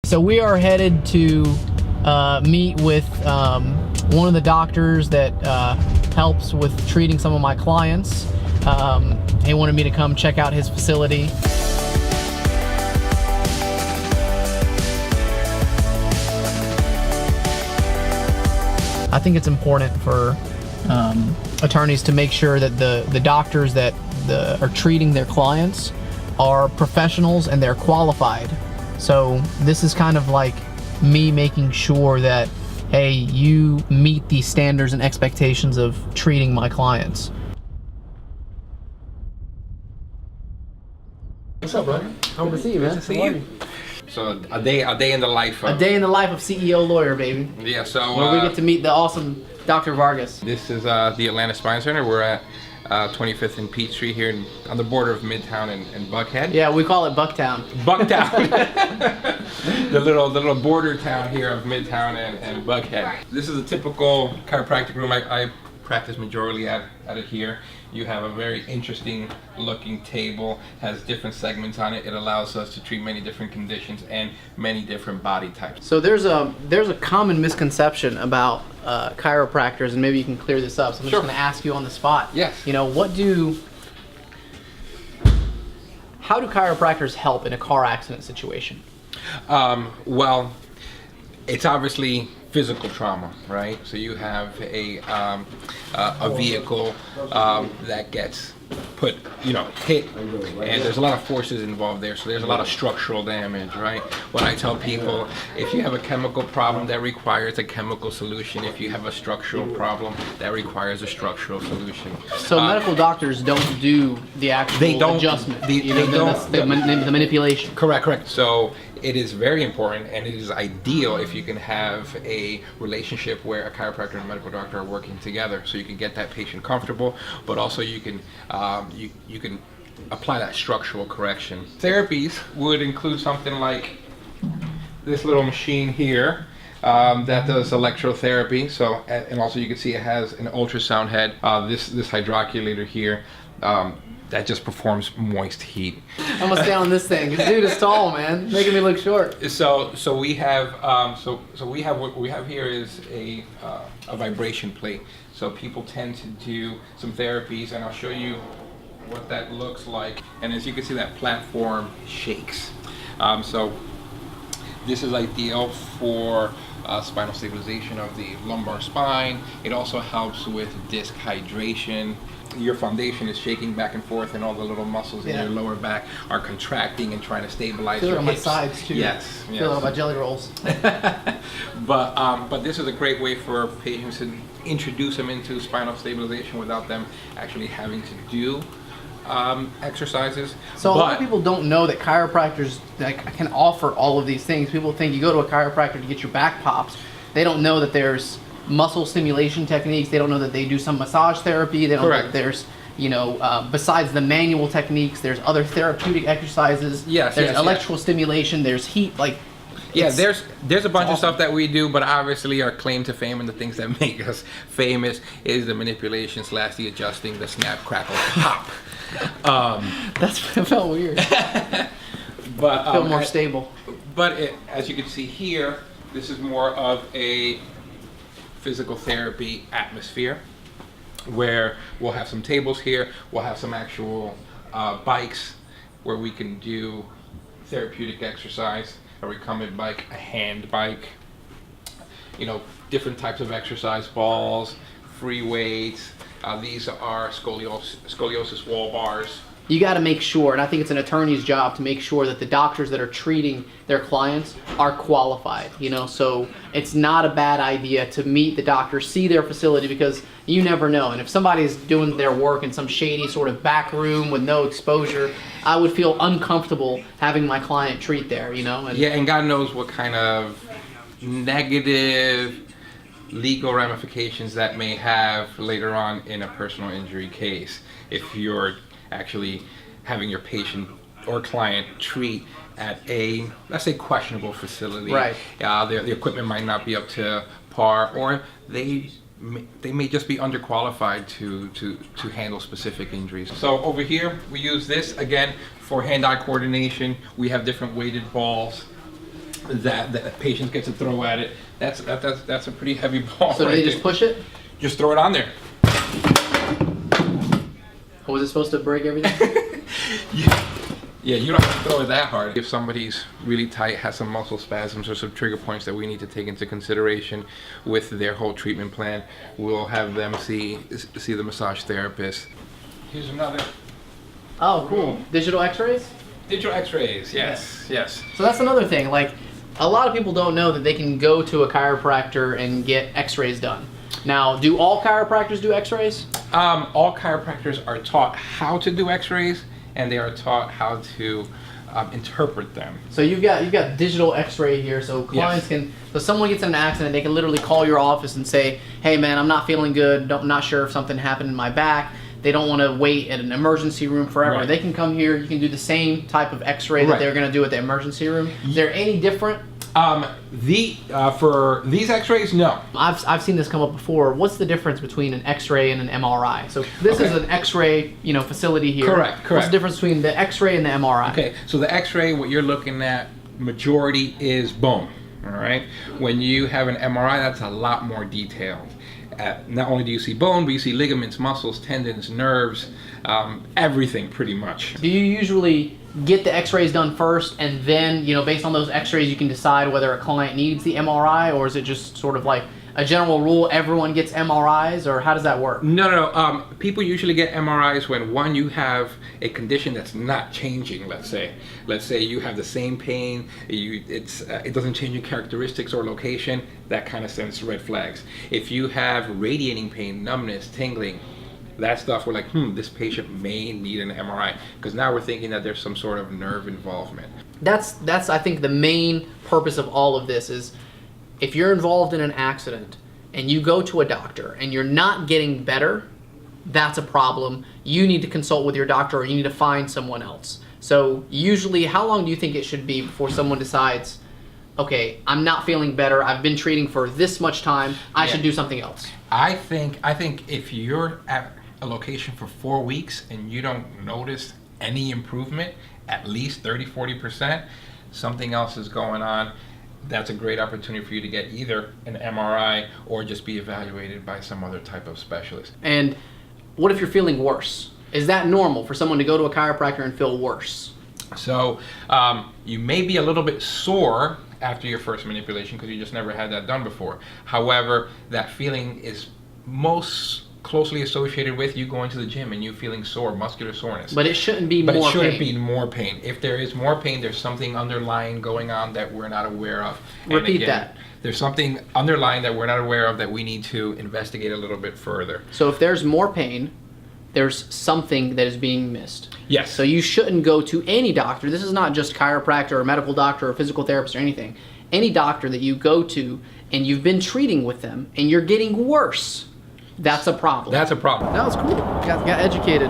So we are headed to meet with one of the doctors that helps with treating some of my clients. He wanted me to come check out his facility. I think it's important for attorneys to make sure that the doctors that are treating their clients are professionals and they're qualified. So this is kind of like me making sure that, hey, you meet the standards and expectations of treating my clients. What's up, brother? Good to see you, man. Good to see you. So a day in the life of... A day in the life of CEO lawyer, baby. Yeah, so... where we get to meet the awesome Dr. Vargas. This is the Atlanta Spine Center. We're at 25th and Peachtree here on the border of Midtown and Buckhead. Yeah, we call it Bucktown. Bucktown. the little border town here of Midtown and Buckhead. This is a typical chiropractic room. I practice majorly at it here. You have a very interesting looking table, has different segments on it. It allows us to treat many different conditions and many different body types. So there's a common misconception about chiropractors, and maybe you can clear this up. So I'm just going to ask you on the spot. Yes. You know, how do chiropractors help in a car accident situation? Well, it's obviously physical trauma, right? So you have a vehicle that gets hit, and there's a lot of forces involved there, so there's a lot of structural damage, right? When I tell people, if you have a chemical problem, that requires a chemical solution. If you have a structural problem, that requires a structural solution. So medical doctors don't do the actual adjustment, the manipulation. Correct. So it is very important, and it is ideal if you can have a relationship where a chiropractor and a medical doctor are working together, so you can get that patient comfortable, but also you can you can apply that structural correction. Therapies would include something like this little machine here that does electrotherapy. So, and also you can see it has an ultrasound head. This hydroculator here. That just performs moist heat. I'm gonna stay on this thing. This dude is tall, man, making me look short. So we have what we have here is a vibration plate. So people tend to do some therapies, and I'll show you what that looks like. And as you can see, that platform shakes. So this is ideal for spinal stabilization of the lumbar spine. It also helps with disc hydration. Your foundation is shaking back and forth, and all the little muscles in your lower back are contracting and trying to stabilize your hips. Feel it on my sides too. Yes. Feel it on my jelly rolls. But this is a great way for patients to introduce them into spinal stabilization without them actually having to do exercises. So a lot of people don't know that chiropractors can offer all of these things. People think you go to a chiropractor to get your back pops. They don't know that there's muscle stimulation techniques. They don't know that they do some massage therapy. They don't know that there's, besides the manual techniques, there's other therapeutic exercises. Yes. There's electrical stimulation. There's heat. There's a bunch of stuff that we do, but obviously our claim to fame and the things that make us famous is the manipulation / the adjusting, the snap, crackle, pop. That felt weird. But feel more stable. But as you can see here, this is more of a physical therapy atmosphere, where we'll have some tables here, we'll have some actual bikes where we can do therapeutic exercise, a recumbent bike, a hand bike, different types of exercise balls, free weights. These are scoliosis wall bars. You got to make sure, and I think it's an attorney's job to make sure that the doctors that are treating their clients are qualified, so it's not a bad idea to meet the doctor, see their facility, because you never know. And if somebody's doing their work in some shady sort of back room with no exposure, I would feel uncomfortable having my client treat there, And God knows what kind of negative legal ramifications that may have later on in a personal injury case if you're actually having your patient or client treat at a, let's say, questionable facility. Right. The equipment might not be up to par, or they may just be underqualified to handle specific injuries. So over here, we use this again for hand-eye coordination. We have different weighted balls. that patients get to throw at it. That's a pretty heavy ball. So do they just push it? Just throw it on there. Or was it supposed to break everything? Yeah, you don't have to throw it that hard. If somebody's really tight, has some muscle spasms or some trigger points that we need to take into consideration with their whole treatment plan, we'll have them see the massage therapist. Here's another. Oh, cool. Digital x-rays? Digital x-rays, yes, yes. So that's another thing. Like, a lot of people don't know that they can go to a chiropractor and get x-rays done. Now, do all chiropractors do x-rays? All chiropractors are taught how to do x-rays, and they are taught how to interpret them. So you've got digital x-ray here, so clients can, so someone gets in an accident, they can literally call your office and say, hey man, I'm not feeling good, not sure if something happened in my back. They don't want to wait at an emergency room forever. Right. They can come here, you can do the same type of x-ray that they're going to do at the emergency room. Is there any different? For these x-rays, no. I've seen this come up before. What's the difference between an x-ray and an MRI? So this is an x-ray, facility here. Correct. What's the difference between the x-ray and the MRI? Okay, so the x-ray, what you're looking at, majority is bone, all right? When you have an MRI, that's a lot more detailed. Not only do you see bone, but you see ligaments, muscles, tendons, nerves, everything pretty much. Do you usually get the x-rays done first and then, based on those x-rays you can decide whether a client needs the MRI, or is it just sort of like a general rule everyone gets MRIs, or how does that work? No. People usually get MRIs when, one, you have a condition that's not changing, let's say. Let's say you have the same pain, it doesn't change your characteristics or location, that kind of sends red flags. If you have radiating pain, numbness, tingling, that stuff, we're like, this patient may need an MRI, because now we're thinking that there's some sort of nerve involvement. That's I think the main purpose of all of this is, if you're involved in an accident and you go to a doctor and you're not getting better, that's a problem. You need to consult with your doctor, or you need to find someone else. So usually, how long do you think it should be before someone decides, okay, I'm not feeling better, I've been treating for this much time, I should do something else? I think if you're at a location for 4 weeks and you don't notice any improvement, at least 30-40%, something else is going on. That's a great opportunity for you to get either an MRI or just be evaluated by some other type of specialist. And what if you're feeling worse? Is that normal for someone to go to a chiropractor and feel worse? So you may be a little bit sore after your first manipulation because you just never had that done before. However, that feeling is most closely associated with you going to the gym and you feeling sore, muscular soreness. But it shouldn't be more pain. But it shouldn't be more pain. If there is more pain, there's something underlying going on that we're not aware of. Repeat that. There's something underlying that we're not aware of that we need to investigate a little bit further. So if there's more pain, there's something that is being missed. Yes. So you shouldn't go to any doctor. This is not just chiropractor or medical doctor or physical therapist or anything. Any doctor that you go to and you've been treating with them and you're getting worse, that's a problem. That's a problem. That was cool. Got educated.